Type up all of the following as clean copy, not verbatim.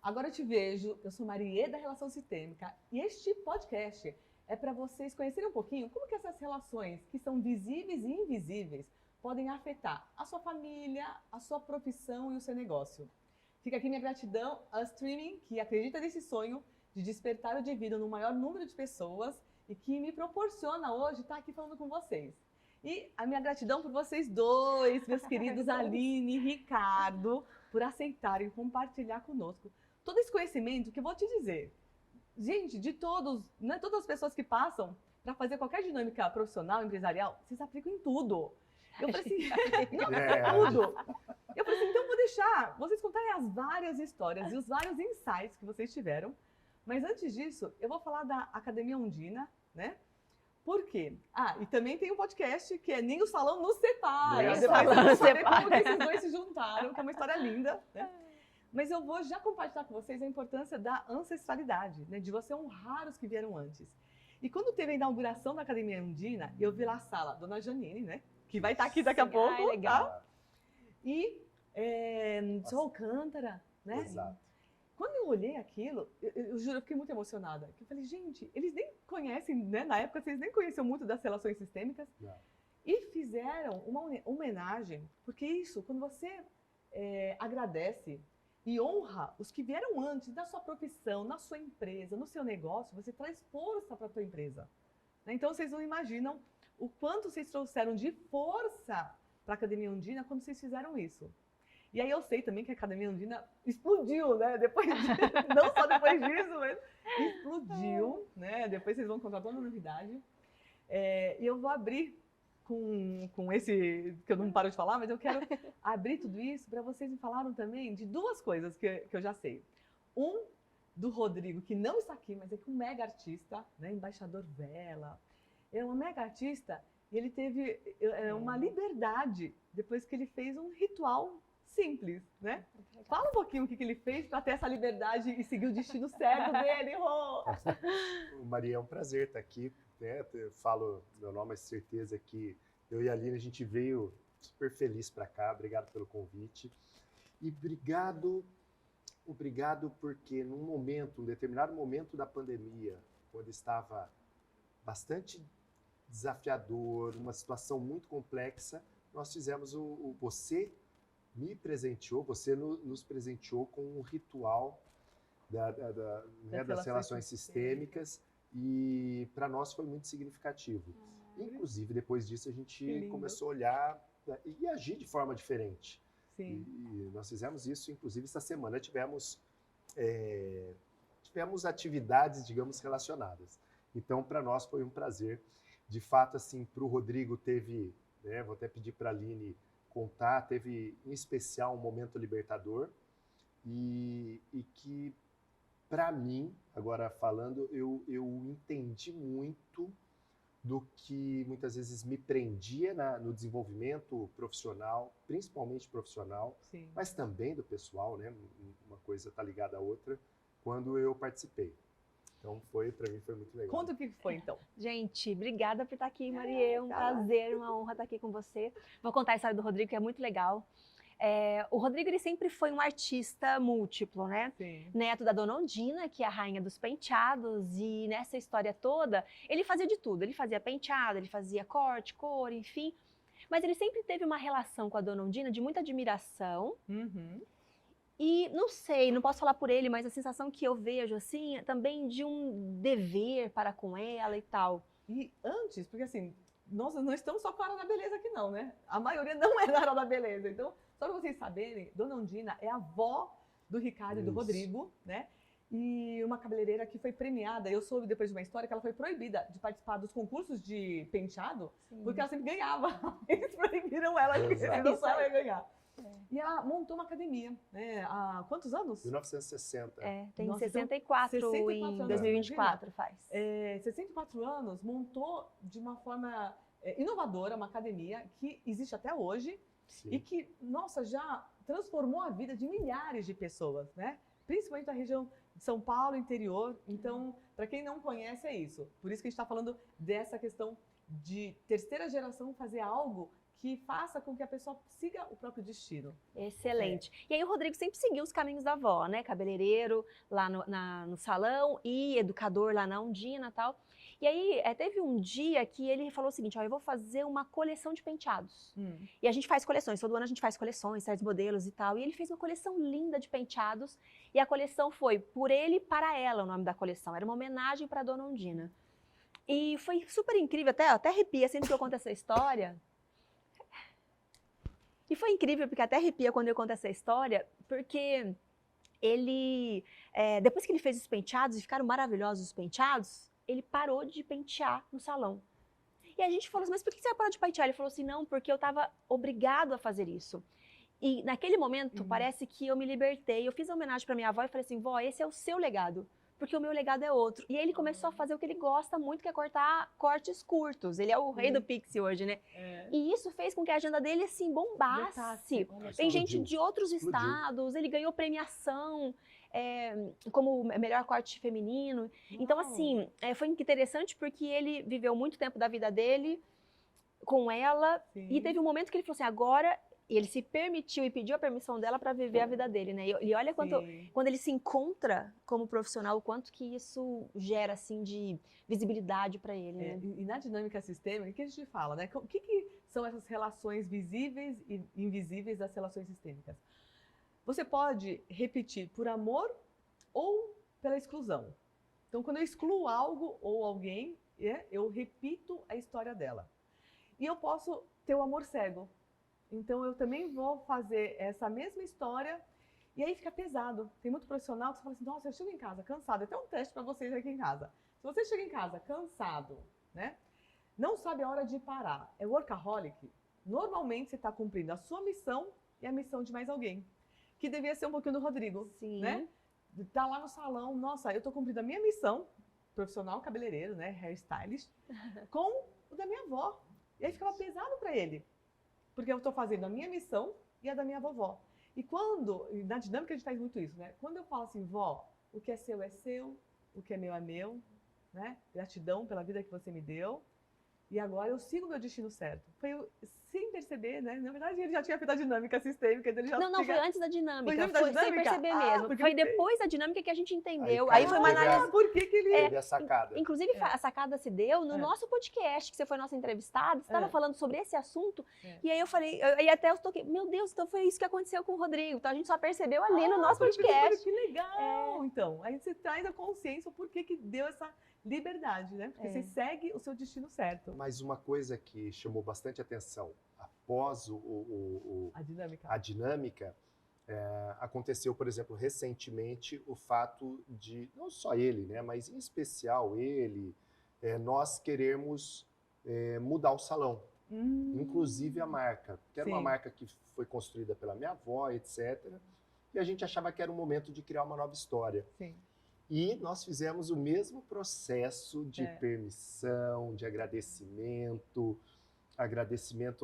Agora eu te vejo, eu sou Marie da Relação Sistêmica e este podcast é para vocês conhecerem um pouquinho como que essas relações, que são visíveis e invisíveis, podem afetar a sua família, a sua profissão e o seu negócio. Fica aqui minha gratidão ao streaming que acredita nesse sonho de despertar o divino no maior número de pessoas e que me proporciona hoje estar aqui falando com vocês. E a minha gratidão por vocês dois, meus queridos Aline e Ricardo, por aceitarem compartilhar conosco todo esse conhecimento que eu vou te dizer. Gente, de todos, né, todas as pessoas que passam para fazer qualquer dinâmica profissional, empresarial, vocês aplicam em tudo. Eu falei assim, tudo. Eu falei assim, então vou deixar vocês contarem as várias histórias e os vários insights que vocês tiveram. Mas antes disso, eu vou falar da Academia Undina, né? Por quê? E também tem um podcast que é Nem o Salão nos Separa. Depois eu vou saber como que esses dois se juntaram, que é uma história linda, né? Mas eu vou já compartilhar com vocês a importância da ancestralidade, né? De você honrar os que vieram antes. E quando teve a inauguração da Academia Undina, eu vi lá a sala, Dona Janine, né? Que vai estar aqui daqui a pouco, legal. Tá? E Sr. Alcântara, né? Exato. Quando eu olhei aquilo, eu juro, eu fiquei muito emocionada. Eu falei, gente, eles nem conhecem, né? Na época, vocês nem conheciam muito das relações sistêmicas. Não. E fizeram uma homenagem, porque isso, quando você agradece e honra os que vieram antes da sua profissão, na sua empresa, no seu negócio, você traz força para a tua empresa. Né? Então, vocês não imaginam o quanto vocês trouxeram de força para a Academia Undina quando vocês fizeram isso. E aí eu sei também que a Academia Undina explodiu, né? Depois não só depois disso, mas explodiu, né? Depois vocês vão contar toda a novidade. E eu vou abrir com esse, que eu não paro de falar, mas eu quero abrir tudo isso para vocês me falaram também de duas coisas que eu já sei. Do Rodrigo, que não está aqui, mas é que um mega artista, né? Embaixador Vela. É um mega artista e ele teve uma liberdade depois que ele fez um ritual simples, né? Fala um pouquinho o que ele fez para ter essa liberdade e seguir o destino certo dele, Rô! Maria, é um prazer estar aqui, né? Eu falo meu nome, mas certeza que eu e a Aline, a gente veio super feliz para cá. Obrigado pelo convite. E obrigado porque um determinado momento da pandemia, quando estava bastante desafiador, uma situação muito complexa, nós fizemos você nos presenteou com um ritual das relações sistêmicas e para nós foi muito significativo. Inclusive, depois disso, a gente começou a olhar e agir de forma diferente. Sim. E nós fizemos isso, inclusive, essa semana tivemos atividades, digamos, relacionadas. Então, para nós foi um prazer. De fato, assim, para o Rodrigo teve, né, vou até pedir para a Aline contar, teve em especial um momento libertador e que, para mim, agora falando, eu entendi muito do que muitas vezes me prendia no desenvolvimento profissional, principalmente profissional, Sim. Mas também do pessoal, né? Uma coisa está ligada à outra, quando eu participei. Então, para mim foi muito legal. Conta o que foi, então. Gente, obrigada por estar aqui, Marie. Um prazer, uma honra estar aqui com você. Vou contar a história do Rodrigo, que é muito legal. O Rodrigo, ele sempre foi um artista múltiplo, né? Sim. Neto da Dona Undina, que é a rainha dos penteados, e nessa história toda, ele fazia de tudo. Ele fazia penteado, ele fazia corte, cor, enfim. Mas ele sempre teve uma relação com a Dona Undina de muita admiração. Uhum. E não sei, não posso falar por ele, mas a sensação que eu vejo, assim, é também de um dever para com ela e tal. E antes, porque assim, nós não estamos só com a Ara da Beleza aqui não, né? A maioria não é da Ara da Beleza. Então, só para vocês saberem, Dona Undina é a avó do Ricardo e do Rodrigo, né? E uma cabeleireira que foi premiada. Eu soube depois de uma história que ela foi proibida de participar dos concursos de penteado, porque ela sempre ganhava. Eles proibiram ela, não só ela ia ganhar. E ela montou uma academia, né? Há quantos anos? 1960. Tem Nossa, 64 então, 64 em anos, 2024 faz. 64 anos, montou de uma forma inovadora uma academia que existe até hoje. Sim. E que, nossa, já transformou a vida de milhares de pessoas, né? Principalmente na região de São Paulo, interior. Então, para quem não conhece, é isso. Por isso que a gente está falando dessa questão de terceira geração fazer algo que faça com que a pessoa siga o próprio destino. Excelente. E aí o Rodrigo sempre seguiu os caminhos da avó, né? Cabeleireiro lá no salão e educador lá na Ondina e tal. E aí teve um dia que ele falou o seguinte, ó, eu vou fazer uma coleção de penteados. E a gente faz coleções, todo ano a gente faz coleções, certos modelos e tal. E ele fez uma coleção linda de penteados e a coleção foi Por Ele para Ela, o nome da coleção. Era uma homenagem para a Dona Ondina. E foi super incrível, até arrepia sempre que eu conto essa história. E foi incrível, porque até arrepia quando eu conto essa história, porque ele, depois que ele fez os penteados, e ficaram maravilhosos os penteados, ele parou de pentear no salão. E a gente falou assim, mas por que você parou de pentear? Ele falou assim, não, porque eu estava obrigado a fazer isso. E naquele momento, parece que eu me libertei, eu fiz a homenagem para minha avó e falei assim, vó, esse é o seu legado. Porque o meu legado é outro. E aí ele começou a fazer o que ele gosta muito, que é cortar cortes curtos. Ele é o rei do Pixie hoje, né? E isso fez com que a agenda dele, assim, bombasse. Tem gente de outros estados, ele ganhou premiação como melhor corte feminino. Então, assim, foi interessante porque ele viveu muito tempo da vida dele com ela. E teve um momento que ele falou assim, agora... E ele se permitiu e pediu a permissão dela para viver a vida dele, né? E olha quando ele se encontra como profissional, o quanto que isso gera, assim, de visibilidade para ele, né? E na dinâmica sistêmica, o que a gente fala, né? O que são essas relações visíveis e invisíveis das relações sistêmicas? Você pode repetir por amor ou pela exclusão. Então, quando eu excluo algo ou alguém, eu repito a história dela. E eu posso ter o amor cego. Então, eu também vou fazer essa mesma história e aí fica pesado. Tem muito profissional que você fala assim, nossa, eu chego em casa cansado. Até um teste para vocês aqui em casa. Se você chega em casa cansado, né, não sabe a hora de parar, é workaholic, normalmente você está cumprindo a sua missão e a missão de mais alguém. Que devia ser um pouquinho do Rodrigo, né? Tá lá no salão, nossa, eu estou cumprindo a minha missão, profissional cabeleireiro, né, hairstylist, com o da minha avó. E aí ficava pesado para ele. Porque eu estou fazendo a minha missão e a da minha vovó. E na dinâmica a gente faz muito isso, né? Quando eu falo assim, vó, o que é seu, o que é meu, né? Gratidão pela vida que você me deu. E agora eu sigo o meu destino certo. Foi eu, sem perceber, né? Na verdade, ele já tinha feito a dinâmica sistêmica. Ele já Não, foi antes da dinâmica. Foi antes da dinâmica? Sem perceber mesmo. Foi depois da dinâmica que a gente entendeu. Aí foi uma análise. Por que ele... Teve a sacada. Inclusive, a sacada se deu no nosso podcast, que você foi nossa entrevistada. Você estava falando sobre esse assunto. E aí eu falei, e até eu toquei, meu Deus, então foi isso que aconteceu com o Rodrigo. Então a gente só percebeu ali no nosso podcast. Que legal! Então, aí você traz a consciência o porquê que deu essa liberdade, né? Porque você segue o seu destino certo. Mas uma coisa que chamou bastante atenção após a dinâmica, aconteceu, por exemplo, recentemente o fato de, não só ele, né, mas em especial ele, nós querermos mudar o salão, inclusive a marca, que era uma marca que foi construída pela minha avó, etc. E a gente achava que era o momento de criar uma nova história. Sim. E nós fizemos o mesmo processo de permissão, de agradecimento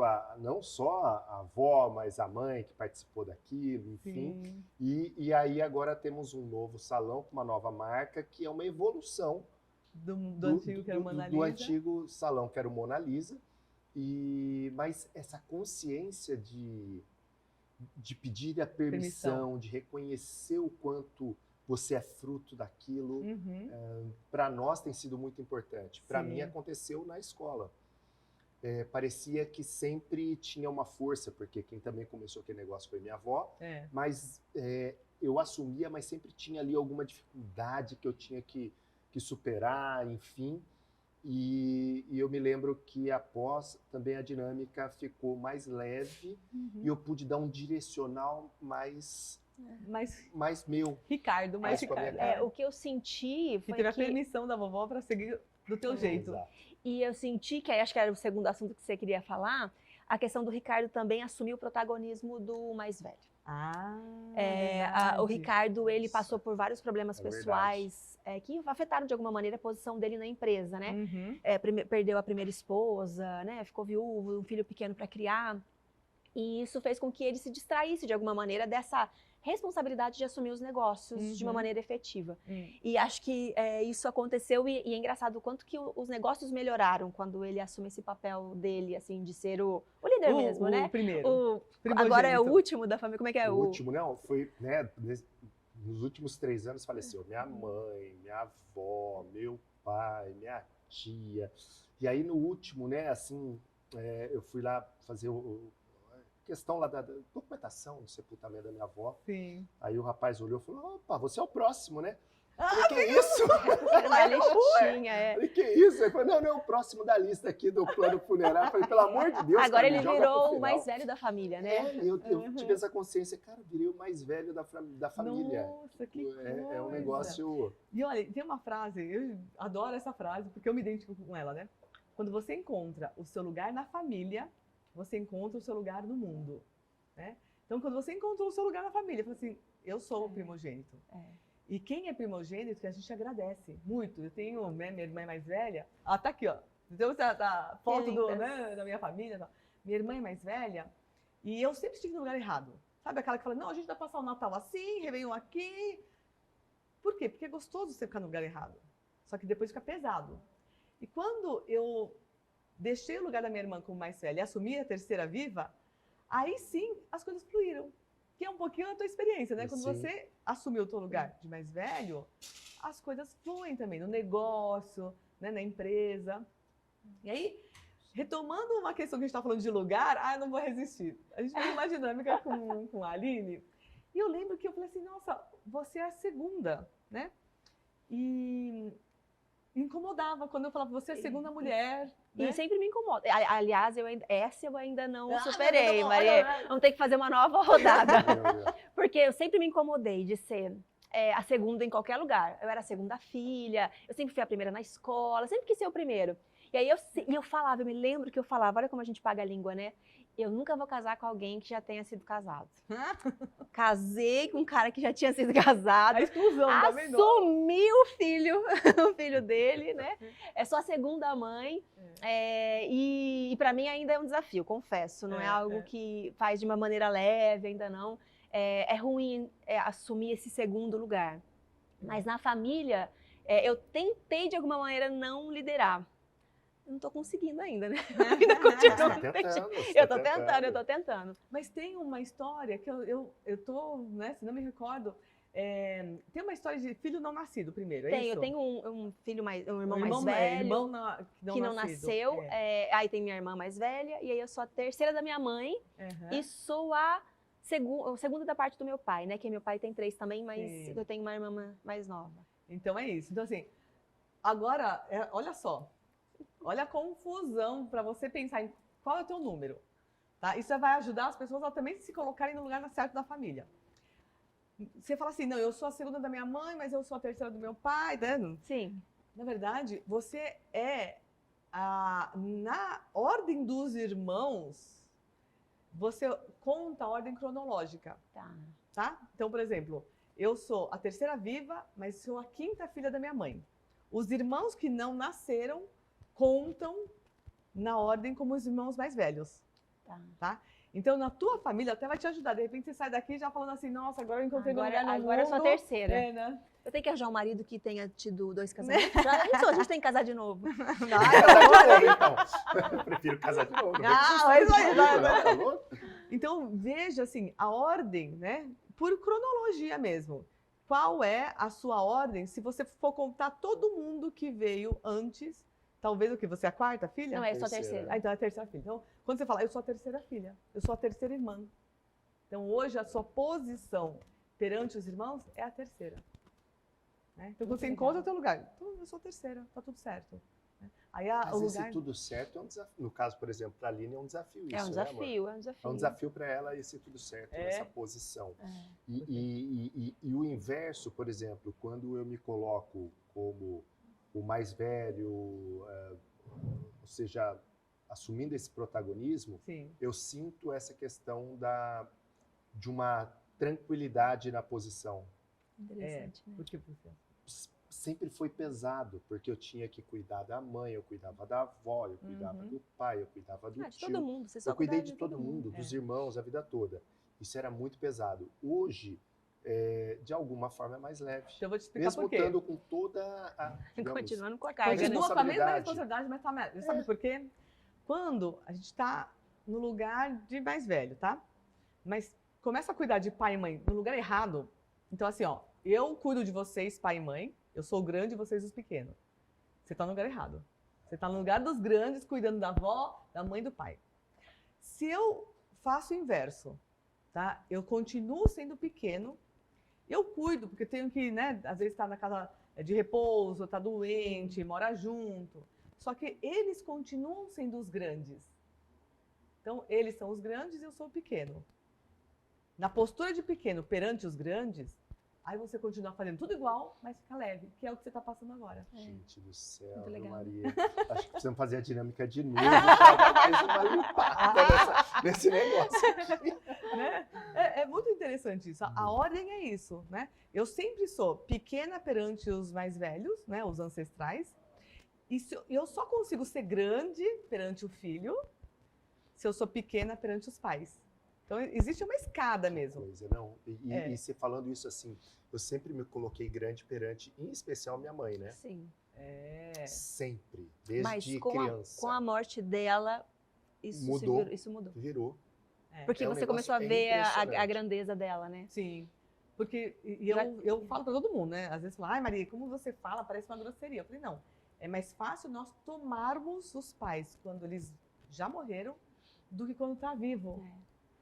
a não só a avó, mas a mãe que participou daquilo, enfim. E aí agora temos um novo salão com uma nova marca, que é uma evolução do antigo, que era o Mona Lisa. Do antigo salão, que era o Mona Lisa. Mas essa consciência de pedir a permissão, de reconhecer o quanto você é fruto daquilo, para nós tem sido muito importante. Para mim aconteceu na escola. Parecia que sempre tinha uma força, porque quem também começou aquele negócio foi minha avó, mas eu assumia, mas sempre tinha ali alguma dificuldade que eu tinha que superar, enfim. E eu me lembro que após também a dinâmica ficou mais leve e eu pude dar um direcional mais meu. Ricardo. O que eu senti foi que teve a permissão da vovó para seguir do teu jeito. Exato. E eu senti que, acho que era o segundo assunto que você queria falar, a questão do Ricardo também assumir o protagonismo do mais velho. O Ricardo, ele passou por vários problemas pessoais que afetaram de alguma maneira a posição dele na empresa, né? Perdeu a primeira esposa, né? Ficou viúvo, um filho pequeno para criar. E isso fez com que ele se distraísse de alguma maneira responsabilidade de assumir os negócios de uma Uhum. maneira efetiva. E acho que isso aconteceu e é engraçado o quanto que os negócios melhoraram quando ele assume esse papel dele, assim, de ser o líder mesmo, O né? primeiro. Agora é o primogênito. último da família, como é que é? O último, não, foi, né, nos últimos 3 anos faleceu minha mãe, minha avó, meu pai, minha tia. E aí no último, né, assim, eu fui lá fazer a questão lá da documentação do sepultamento da minha avó. Sim. Aí o rapaz olhou e falou, opa, você é o próximo, né? Falei, que isso? Na listinha, Falei, que isso? Ele falou, não, não é o próximo da lista aqui do plano funerário. Falei, pelo amor de Deus, Agora cara, ele me joga pro virou o final. mais velho da família, né? Eu tive essa consciência, cara, eu virei o mais velho da família. Nossa, que É um coisa. negócio... E olha, tem uma frase, eu adoro essa frase, porque eu me identifico com ela, né? Quando você encontra o seu lugar na família, você encontra o seu lugar no mundo, né? Então, quando você encontrou o seu lugar na família, fala assim, eu sou o primogênito. E quem é primogênito, a gente agradece muito. Eu tenho, né, minha irmã mais velha, ela tá aqui, ó. Então, a foto da minha família. Tá. Minha irmã é mais velha, e eu sempre estive no lugar errado. Sabe aquela que fala, não, a gente vai passar o Natal assim, Réveillon aqui. Por quê? Porque é gostoso você ficar no lugar errado. Só que depois fica pesado. E quando eu deixei o lugar da minha irmã como mais velha e assumi a terceira viva, aí sim as coisas fluíram. Que é um pouquinho a tua experiência, né? Quando Sim. você assumiu o teu lugar de mais velho, as coisas fluem também, no negócio, né, na empresa. E aí, retomando uma questão que a gente está falando de lugar, eu não vou resistir. A gente fez uma dinâmica com a Aline, e eu lembro que eu falei assim, nossa, você é a segunda, né? E me incomodava quando eu falava, você é a segunda mulher, né? E sempre me incomoda. Aliás, essa eu ainda não Ah, superei, não, Maria. não. Vamos ter que fazer uma nova rodada. Meu, Porque eu sempre me incomodei de ser a segunda em qualquer lugar. Eu era a segunda filha, eu sempre fui a primeira na escola, sempre quis ser o primeiro. E aí eu falava, eu me lembro que eu falava, olha como a gente paga a língua, né? Eu nunca vou casar com alguém que já tenha sido casado. Casei com um cara que já tinha sido casado. A exclusão, tá vendo? Assumi o filho dele, né? É só a segunda mãe. E para mim ainda é um desafio, confesso. Não é algo que faz de uma maneira leve, ainda não. É ruim assumir esse segundo lugar. Mas na família, eu tentei de alguma maneira não liderar. Eu não tô conseguindo ainda, né? Ainda continuo. Eu tô tentando. Mas tem uma história que eu tô, né, se não me recordo, tem uma história de filho não nascido primeiro, é isso? Eu tenho um filho um irmão mais velho, irmão que não nasceu. Aí tem minha irmã mais velha, e aí eu sou a terceira da minha mãe, e sou a segunda da parte do meu pai, né? Que meu pai tem 3 também, mas eu tenho uma irmã mais nova. Então é isso. Então assim, agora, olha só, olha a confusão para você pensar em qual é o teu número, tá? Isso vai ajudar as pessoas a também se colocarem no lugar certo da família. Você fala assim, não, eu sou a segunda da minha mãe, mas eu sou a terceira do meu pai, né? Sim. Na verdade, você na ordem dos irmãos, você conta a ordem cronológica, tá? Então, por exemplo, eu sou a terceira viva, mas sou a 5ª filha da minha mãe. Os irmãos que não nasceram contam na ordem como os irmãos mais velhos, tá? Então, na tua família, até vai te ajudar. De repente, você sai daqui já falando assim, nossa, agora eu encontrei meu lugar no mundo. Agora eu sou a terceira. Né? Eu tenho que arranjar um marido que tenha tido 2 casamentos. Já não sou, a gente tem que casar de novo. Eu prefiro casar de novo. Então, veja assim, a ordem, né? Por cronologia mesmo. Qual é a sua ordem? Se você for contar todo mundo que veio antes, talvez o que? Você é a 4ª filha? Não, eu sou a terceira. Então é a terceira filha. Então, quando você fala, eu sou a terceira filha, eu sou a terceira irmã. Então, hoje, a sua posição perante os irmãos é a terceira. Né? Então, quando você encontra o teu lugar, então, eu sou a terceira, tá tudo certo. Aí, mas esse tudo certo é um desafio. No caso, por exemplo, para a Aline é um desafio isso, é um desafio, né, é um desafio. É um desafio para ela esse tudo certo, essa posição. E o inverso, por exemplo, quando eu me coloco como o mais velho, ou seja, assumindo esse protagonismo, eu sinto essa questão de uma tranquilidade na posição. Interessante, né? Por que você? Sempre foi pesado, porque eu tinha que cuidar da mãe, eu cuidava da avó, eu cuidava do pai, eu cuidava do tio. Todo mundo, você só eu cuidei de todo mundo, dos irmãos, a vida toda. Isso era muito pesado. Hoje, de alguma forma é mais leve. Então eu vou te explicar Mesmo por quê. estando com toda a, digamos, Continuando com a carga, né? Continua com a mesma responsabilidade. responsabilidade, mas tá. Sabe por quê? Quando a gente está no lugar de mais velho, tá? Mas começa a cuidar de pai e mãe no lugar errado. Então, assim, ó, eu cuido de vocês, pai e mãe, eu sou o grande e vocês os pequenos. Você está no lugar errado. Você está no lugar dos grandes, cuidando da avó, da mãe e do pai. Se eu faço o inverso, tá? Eu continuo sendo pequeno, eu cuido, porque eu tenho que, né, às vezes estar na casa de repouso, tá doente, mora junto. Só que eles continuam sendo os grandes. Então, eles são os grandes e eu sou o pequeno. Na postura de pequeno perante os grandes, aí você continua fazendo tudo igual, mas fica leve, que é o que você está passando agora. Gente do céu, Muito legal. Maria. Acho que precisamos fazer a dinâmica de novo para dar mais uma limpada nesse negócio aqui. Né? É muito interessante isso. A ordem é isso, né? Eu sempre sou pequena perante os mais velhos, né? Os ancestrais. E eu só consigo ser grande perante o filho se eu sou pequena perante os pais. Então, existe uma escada mesmo. Coisa, não. E você falando isso assim, eu sempre me coloquei grande perante, em especial, minha mãe, né? Sim. Sempre, desde Mas criança. com a morte dela, isso Mudou. isso mudou. Virou. Porque É um você começou a negócio ver a impressionante. grandeza dela, né? Sim. Porque eu falo para todo mundo, né? Às vezes falam, ai Maria, como você fala, parece uma grosseria. Eu falei, não, é mais fácil nós tomarmos os pais quando eles já morreram do que quando está vivo.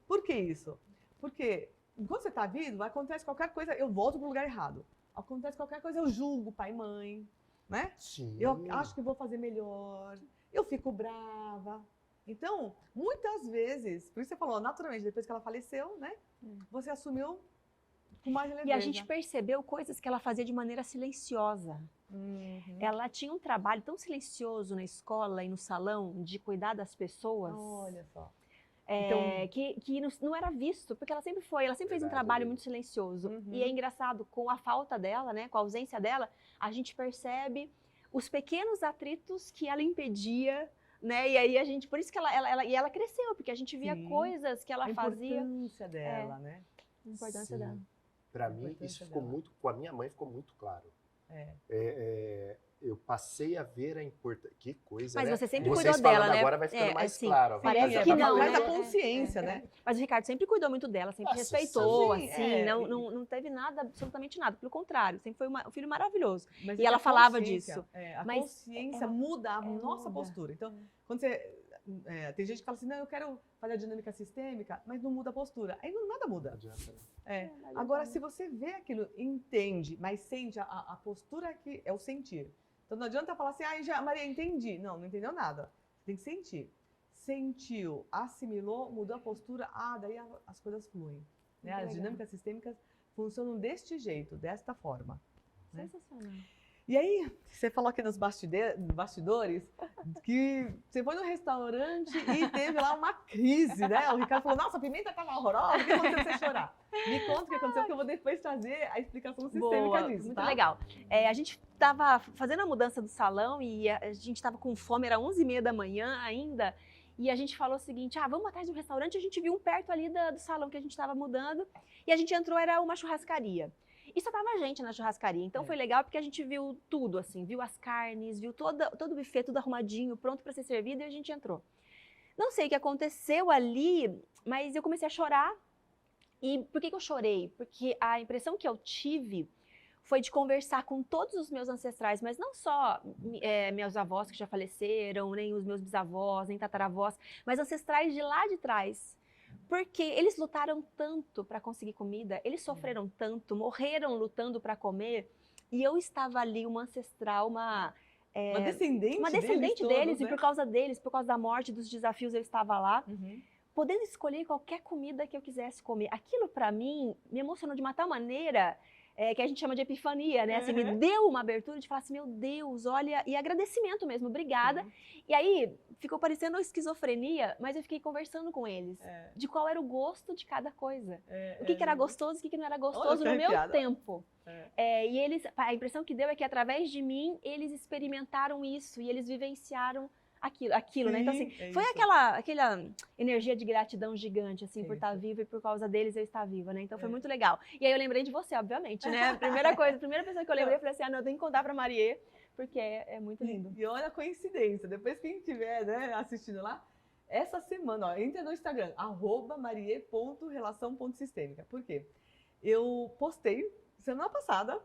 Por que isso? Porque enquanto você está vivo, acontece qualquer coisa, eu volto para o lugar errado. Acontece qualquer coisa, eu julgo pai e mãe, né? Sim. Eu acho que vou fazer melhor, eu fico brava. Então, muitas vezes, por isso você falou, naturalmente, depois que ela faleceu, né? Você assumiu com mais leveza. E a gente percebeu coisas que ela fazia de maneira silenciosa. Ela tinha um trabalho tão silencioso na escola e no salão de cuidar das pessoas. Olha só. Que não era visto, porque ela sempre fez um trabalho muito silencioso. E é engraçado, com a falta dela, né, com a ausência dela, a gente percebe os pequenos atritos que ela impedia, né? E aí a gente, por isso que ela cresceu, porque a gente via coisas que ela fazia. A importância dela, né? A importância dela. Para mim, isso ficou muito, com a minha mãe ficou muito claro. Eu passei a ver a importância. Que coisa, mas né? você sempre Vocês cuidou dela, falando né? agora vai ficando mais claro. Parece que não, mais né? a consciência, né? Mas o Ricardo sempre cuidou muito dela, sempre Nossa, respeitou, sim, assim, não teve nada, absolutamente nada. Pelo contrário, sempre foi um filho maravilhoso. Mas E ela a falava consciência, disso. A Mas consciência muda a nossa muda. postura. Então, quando você... tem gente que fala assim, não, eu quero fazer a dinâmica sistêmica, mas não muda a postura. Aí nada muda. Não adianta, né? Agora, se você vê aquilo, entende, mas sente a postura que é o sentir. Então não adianta falar assim, Maria, entendi. Não entendeu nada. Você tem que sentir. Sentiu, assimilou, mudou a postura, daí as coisas fluem. Né? As dinâmicas sistêmicas funcionam deste jeito, desta forma. Sensacional. E aí, você falou aqui nos bastidores que você foi no restaurante e teve lá uma crise, né? O Ricardo falou, nossa, a pimenta estava horrorosa, o que aconteceu pra você chorar? Me conta o que aconteceu, porque eu vou depois trazer a explicação sistêmica disso, muito tá? legal. A gente estava fazendo a mudança do salão e a gente estava com fome, era 11h30 da manhã ainda, e a gente falou o seguinte, vamos atrás de um restaurante, a gente viu um perto ali do salão que a gente estava mudando, e a gente entrou, era uma churrascaria. E só tava a gente na churrascaria, então foi legal porque a gente viu tudo, assim, viu as carnes, viu todo o buffet, tudo arrumadinho, pronto para ser servido, e a gente entrou. Não sei o que aconteceu ali, mas eu comecei a chorar. E por que eu chorei? Porque a impressão que eu tive foi de conversar com todos os meus ancestrais, mas não só meus avós que já faleceram, nem os meus bisavós, nem tataravós, mas ancestrais de lá de trás. Porque eles lutaram tanto para conseguir comida, eles sofreram tanto, morreram lutando para comer, e eu estava ali, uma ancestral, uma descendente deles, todos, né? E por causa deles, por causa da morte, dos desafios, eu estava lá, podendo escolher qualquer comida que eu quisesse comer. Aquilo, para mim, me emocionou de uma tal maneira que a gente chama de epifania, né? Assim, me deu uma abertura de falar assim, meu Deus, olha, e agradecimento mesmo, obrigada. E aí, ficou parecendo esquizofrenia, mas eu fiquei conversando com eles, de qual era o gosto de cada coisa. O que era gostoso e o que não era gostoso no meu tempo. E eles, a impressão que deu é que através de mim, eles experimentaram isso e eles vivenciaram aquilo, né? Então, Sim, assim, é foi isso. aquela energia de gratidão gigante, assim, por Isso. estar viva e por causa deles eu estar viva, né? Então foi É. muito legal. E aí eu lembrei de você, obviamente, né? A primeira pessoa que eu lembrei, eu falei assim, não, eu tenho que contar pra Marie, porque é muito lindo. E olha a coincidência, depois quem estiver, né, assistindo lá, essa semana, ó, entra no Instagram, @marie.relação.sistêmica. Por quê? Eu postei semana passada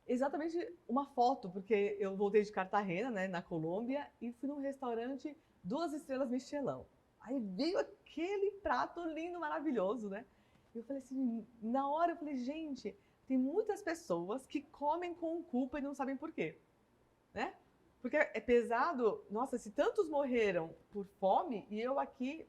exatamente uma foto, porque eu voltei de Cartagena, né, na Colômbia, e fui num restaurante 2 estrelas Michelin. Aí veio aquele prato lindo, maravilhoso, né? E eu falei assim, na hora eu falei, gente, tem muitas pessoas que comem com culpa e não sabem por quê, né? Porque é pesado, nossa, se tantos morreram por fome e eu aqui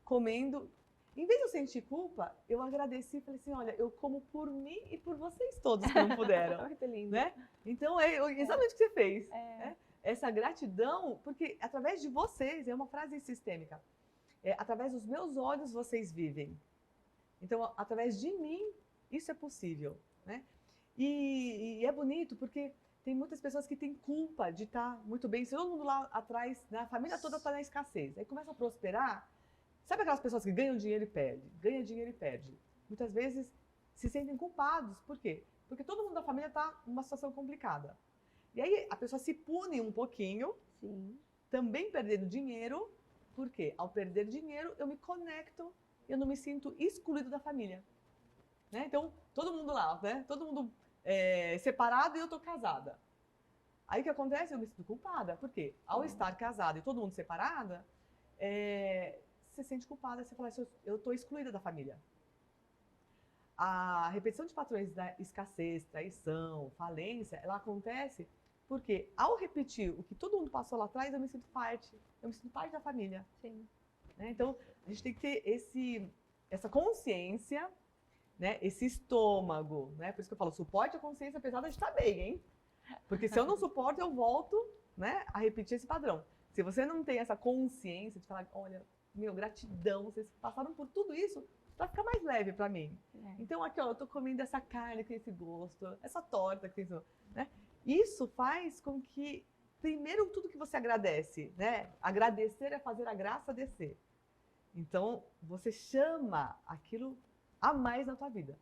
comendo. Em vez de eu sentir culpa, eu agradeci e falei assim, olha, eu como por mim e por vocês todos que não puderam, Muito lindo. né? Então, é exatamente o que você fez. É. Né? Essa gratidão, porque através de vocês, é uma frase sistêmica, através dos meus olhos vocês vivem. Então, através de mim, isso é possível, né? E é bonito porque tem muitas pessoas que têm culpa de estar muito bem. Se todo mundo lá atrás, né, a família toda está na escassez, aí começa a prosperar. Sabe aquelas pessoas que ganham dinheiro e perdem? Ganha dinheiro e perde. Muitas vezes se sentem culpados. Por quê? Porque todo mundo da família está numa situação complicada. E aí a pessoa se pune um pouquinho, Sim. também perdendo dinheiro. Por quê? Ao perder dinheiro, eu me conecto, eu não me sinto excluído da família. Né? Então, todo mundo lá, né? Todo mundo separado e eu estou casada. Aí o que acontece? Eu me sinto culpada. Por quê? Ao estar casada e todo mundo separada, você se sente culpada, você fala assim, eu estou excluída da família. A repetição de padrões da escassez, traição, falência, ela acontece porque ao repetir o que todo mundo passou lá atrás, eu me sinto parte da família. Sim. Né? Então, a gente tem que ter essa consciência, né? Esse estômago, né? Por isso que eu falo, suporte a consciência pesada de estar bem, hein? Porque se eu não suporto, eu volto, né, a repetir esse padrão. Se você não tem essa consciência de falar, olha, meu, gratidão, vocês passaram por tudo isso para ficar mais leve para mim. Então aqui, ó, eu tô comendo essa carne que tem esse gosto, essa torta que tem isso, né? Isso faz com que, primeiro, tudo que você agradece, né? Agradecer é fazer a graça descer. Então, você chama aquilo a mais na tua vida.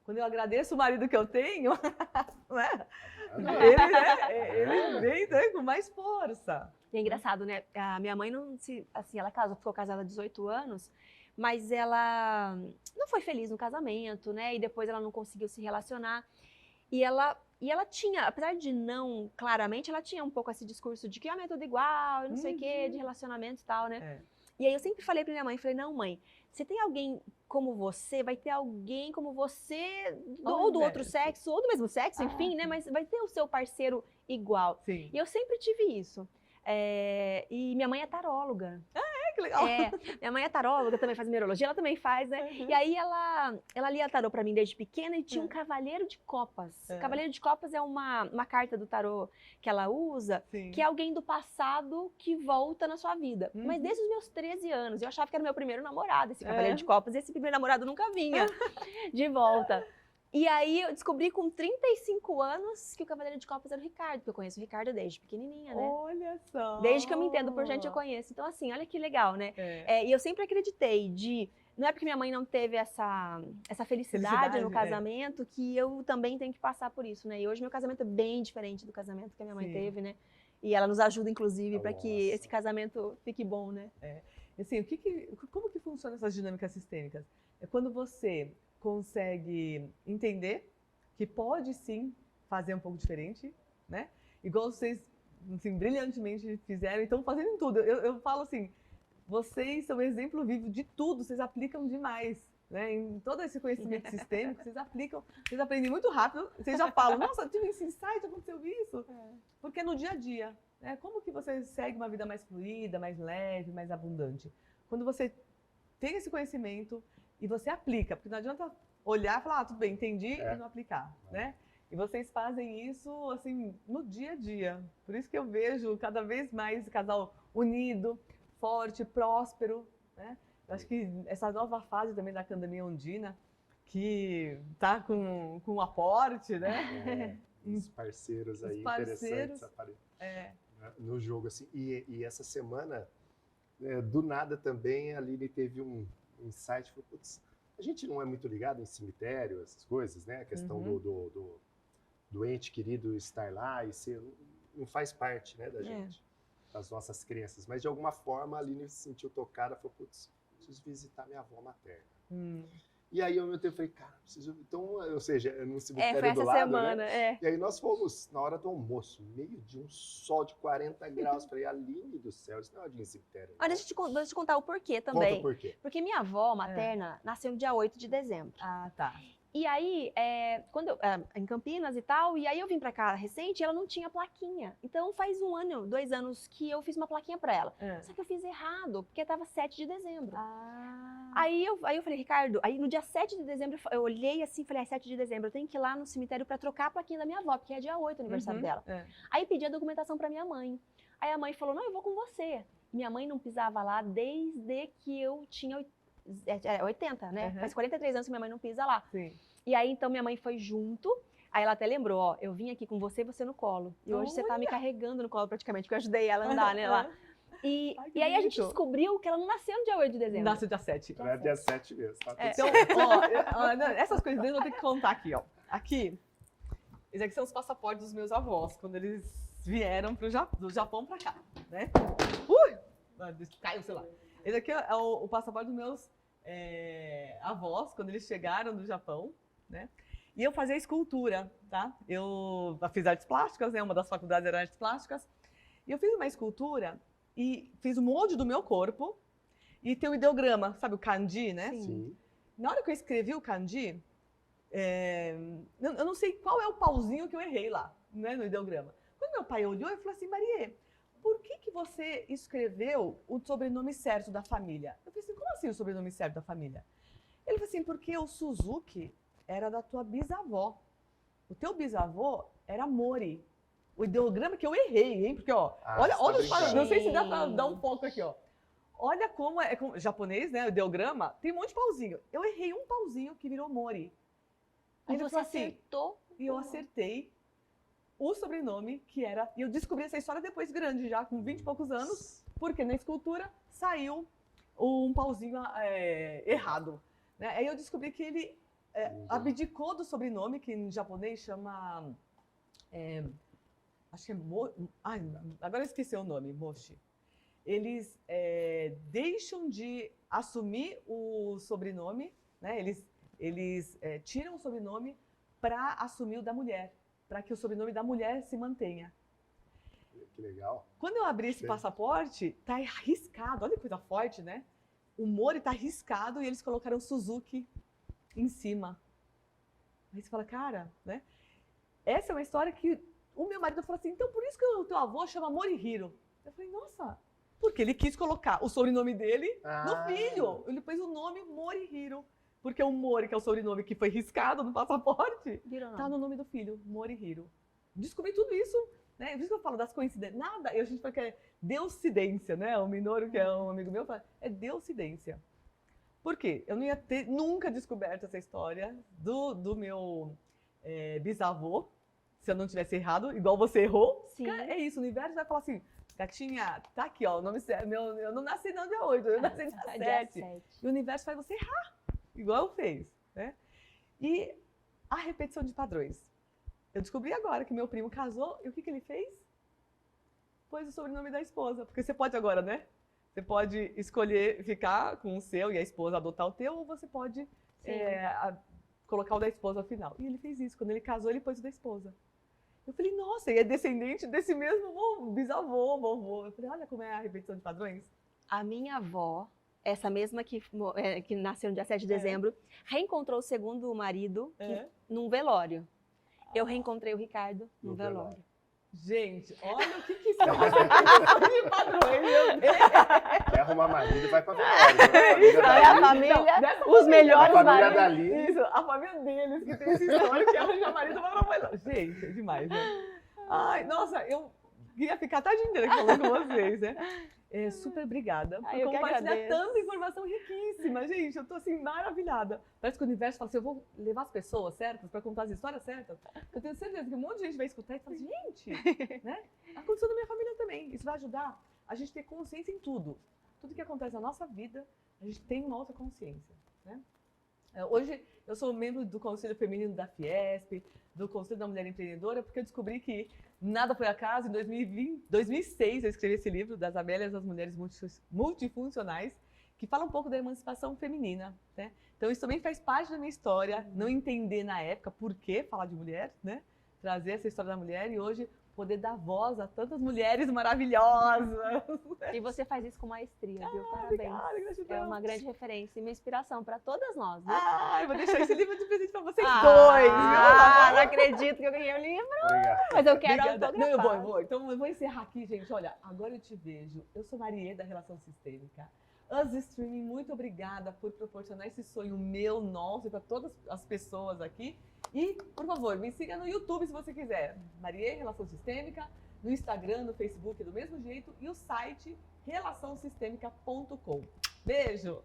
Quando eu agradeço o marido que eu tenho, né? Ele vem, né, com mais força. E é engraçado, né? A minha mãe ela ficou casada há 18 anos, mas ela não foi feliz no casamento, né? E depois ela não conseguiu se relacionar. E ela tinha, apesar de não claramente, ela tinha um pouco esse discurso de que homem é tudo igual, não sei o quê, de relacionamento e tal, né? E aí eu sempre falei pra minha mãe, falei, não, mãe, se tem alguém como você, vai ter alguém como você, ou do outro sexo, ou do mesmo sexo, enfim, né? Mas vai ter o seu parceiro igual. Sim. E eu sempre tive isso. E minha mãe é taróloga. Que legal. Minha mãe é taróloga, também faz numerologia, ela também faz, né? E aí ela lia tarô pra mim desde pequena e tinha um cavaleiro de copas. Cavaleiro de copas é uma carta do tarô que ela usa, que é alguém do passado que volta na sua vida. Mas desde os meus 13 anos, eu achava que era meu primeiro namorado, esse cavaleiro de copas, e esse primeiro namorado nunca vinha de volta. E aí eu descobri com 35 anos que o cavaleiro de copas era o Ricardo, porque eu conheço o Ricardo desde pequenininha, né? Olha só! Desde que eu me entendo por gente eu conheço. Então assim, olha que legal, né? E eu sempre acreditei não é porque minha mãe não teve essa felicidade no casamento que eu também tenho que passar por isso, né? E hoje meu casamento é bem diferente do casamento que a minha mãe teve, né? E ela nos ajuda, inclusive, para que esse casamento fique bom, né? Assim, como que funcionam essas dinâmicas sistêmicas? É quando você consegue entender que pode sim fazer um pouco diferente, né? Igual vocês, assim, brilhantemente fizeram, então fazendo em tudo. Eu falo assim, vocês são exemplo vivo de tudo, vocês aplicam demais, né? Em todo esse conhecimento sistêmico, vocês aplicam, vocês aprendem muito rápido, vocês já falam, nossa, eu tive esse insight, aconteceu isso. Porque é no dia a dia, né? Como que você segue uma vida mais fluida, mais leve, mais abundante? Quando você tem esse conhecimento e você aplica, porque não adianta olhar e falar, tudo bem, entendi, e não aplicar, né? E vocês fazem isso, assim, no dia a dia. Por isso que eu vejo cada vez mais esse casal unido, forte, próspero, né? Eu acho que essa nova fase também da Candemia Ondina, que tá com um aporte, né? Os parceiros aí interessantes aparecem. no jogo, assim. E essa semana, do nada também, a Aline teve um insight, falou, putz, a gente não é muito ligado em cemitério, essas coisas, né? A questão do ente querido estar lá e ser, não faz parte, né, da gente, das nossas crenças. Mas, de alguma forma, a Aline se sentiu tocada, falou, putz, preciso visitar minha avó materna. E aí, ao meu tempo, eu falei, cara, preciso... Então, ou seja, no cemitério foi essa do lado, semana, né? E aí nós fomos, na hora do almoço, meio de um sol de 40 graus. Falei, Aline do céu, isso não é de cemitério. Olha, deixa eu te contar o porquê também. Conta o porquê. Porque minha avó materna nasceu no dia 8 de dezembro. Ah, tá. E aí, quando em Campinas e tal, e aí eu vim pra cá recente, ela não tinha plaquinha. Então faz 1 ano, 2 anos que eu fiz uma plaquinha pra ela. Só que eu fiz errado, porque tava 7 de dezembro. Aí eu falei, Ricardo, aí no dia 7 de dezembro, eu olhei assim e falei, 7 de dezembro, eu tenho que ir lá no cemitério pra trocar a plaquinha da minha avó, porque é dia 8 o aniversário dela. Aí pedi a documentação pra minha mãe. Aí a mãe falou, não, eu vou com você. Minha mãe não pisava lá desde que eu tinha 80, né? Faz 43 anos que minha mãe não pisa lá. Sim. E aí, então, minha mãe foi junto. Aí ela até lembrou, ó, eu vim aqui com você e você no colo. E hoje você tá me carregando no colo praticamente, porque eu ajudei ela a andar, né, lá. E aí a gente descobriu que ela não nasceu no dia 8 de dezembro. Nasceu dia 7. Era dia 7 mesmo. Tá Então, essas coisas dele eu vou ter que contar aqui, ó. Aqui, esses aqui são os passaportes dos meus avós, quando eles vieram do Japão pra cá, né? Caiu, sei lá. Esse aqui é o passaporte dos meus avós, quando eles chegaram do Japão, né? E eu fazia escultura, tá? Eu fiz artes plásticas, né? Uma das faculdades era artes plásticas. E eu fiz uma escultura e fiz um molde do meu corpo e tem o ideograma, sabe o kanji, né? Sim. Na hora que eu escrevi o kanji, eu não sei qual é o pauzinho que eu errei lá, né, no ideograma. Quando meu pai olhou, ele falou assim, Marie, por que você escreveu o sobrenome certo da família? Eu falei assim, como assim o sobrenome certo da família? Ele falou assim, porque o Suzuki era da tua bisavó. O teu bisavô era Mori. O ideograma que eu errei, hein? Porque, ó, olha os padrões. Não sei se dá pra dar um foco aqui, ó. Olha como japonês, né? O ideograma tem um monte de pauzinho. Eu errei um pauzinho que virou Mori. Aí você acertou? E eu acertei o sobrenome que era... E eu descobri essa história depois grande, já com 20 e poucos anos, porque na escultura saiu um pauzinho errado. Né? Aí eu descobri que ele abdicou do sobrenome, que em japonês chama... acho que é... agora eu esqueci o nome, Moshi. Eles deixam de assumir o sobrenome, né? Eles tiram o sobrenome para assumir o da mulher, para que o sobrenome da mulher se mantenha. Que legal. Quando eu abri esse passaporte, tá riscado, olha que coisa forte, né? O Mori tá riscado e eles colocaram Suzuki em cima. Aí você fala, cara, né? Essa é uma história que o meu marido falou assim, então por isso que o teu avô chama Morihiro. Eu falei, nossa, porque ele quis colocar o sobrenome dele no filho. Ele pôs o nome Morihiro. Porque o Mori, que é o sobrenome que foi riscado no passaporte, tá no nome do filho, Morihiro. Descobri tudo isso, né? Por isso que eu falo das coincidências. Nada, a gente fala que é deucidência, né? O Minoru, que é um amigo meu, fala, é deucidência. Por quê? Eu não ia ter nunca descoberto essa história do meu bisavô, se eu não tivesse errado, igual você errou. Sim. É isso, o universo vai falar assim, gatinha, tá aqui, ó, o nome certo. Eu não nasci no dia 8, eu nasci no dia 7. E o universo faz você errar. Igual fez, né? E a repetição de padrões. Eu descobri agora que meu primo casou e o que ele fez? Pôs o sobrenome da esposa. Porque você pode agora, né? Você pode escolher ficar com o seu e a esposa adotar o teu, ou você pode colocar o da esposa ao final. E ele fez isso. Quando ele casou, ele pôs o da esposa. Eu falei, nossa, e é descendente desse mesmo bisavô, vovô. Eu falei, olha como é a repetição de padrões. A minha avó, essa mesma que nasceu no dia 7 de dezembro, reencontrou o segundo marido num velório. Eu reencontrei o Ricardo no velório. Gente, olha o que isso é de padrões, meu Deus. Quer arrumar marido, vai pra velório. Isso é a família, os melhores maridos. Isso, a família deles que tem essa história que arranja marido vai pra velório. Gente, é demais, né? Ai, nossa, queria ficar a tarde inteira falando com vocês, né? Super obrigada por eu que compartilhar agradeço. tanta informação riquíssima, gente. Eu tô assim maravilhada. Parece que o universo fala assim, eu vou levar as pessoas certas para contar as histórias certas. Eu tenho certeza que um monte de gente vai escutar e falar, gente, né? Aconteceu na minha família também. Isso vai ajudar a gente ter consciência em tudo. Tudo que acontece na nossa vida, a gente tem uma outra consciência, né? Hoje eu sou membro do Conselho Feminino da Fiesp, do Conselho da Mulher Empreendedora, porque eu descobri que nada foi acaso. Em 2006 eu escrevi esse livro, Das Amélias às Mulheres Multifuncionais, que fala um pouco da emancipação feminina, né? Então isso também faz parte da minha história, não entender na época por que falar de mulher, né? Trazer essa história da mulher e hoje poder dar voz a tantas mulheres maravilhosas. E você faz isso com maestria, viu? Parabéns. Obrigada, gratidão. É uma grande referência e uma inspiração para todas nós, viu? Eu vou deixar esse livro de presente para vocês dois, viu? Não acredito que eu ganhei o livro, Obrigado. mas eu quero Obrigada. Não, autografar. eu vou. Então eu vou encerrar aqui, gente. Olha, agora eu te vejo. Eu sou Mariê da Relação Sistêmica. Us Streaming, muito obrigada por proporcionar esse sonho meu, nosso e para todas as pessoas aqui. E, por favor, me siga no YouTube se você quiser. Mariê Relação Sistêmica, no Instagram, no Facebook do mesmo jeito e o site relaçãosistêmica.com. Beijo!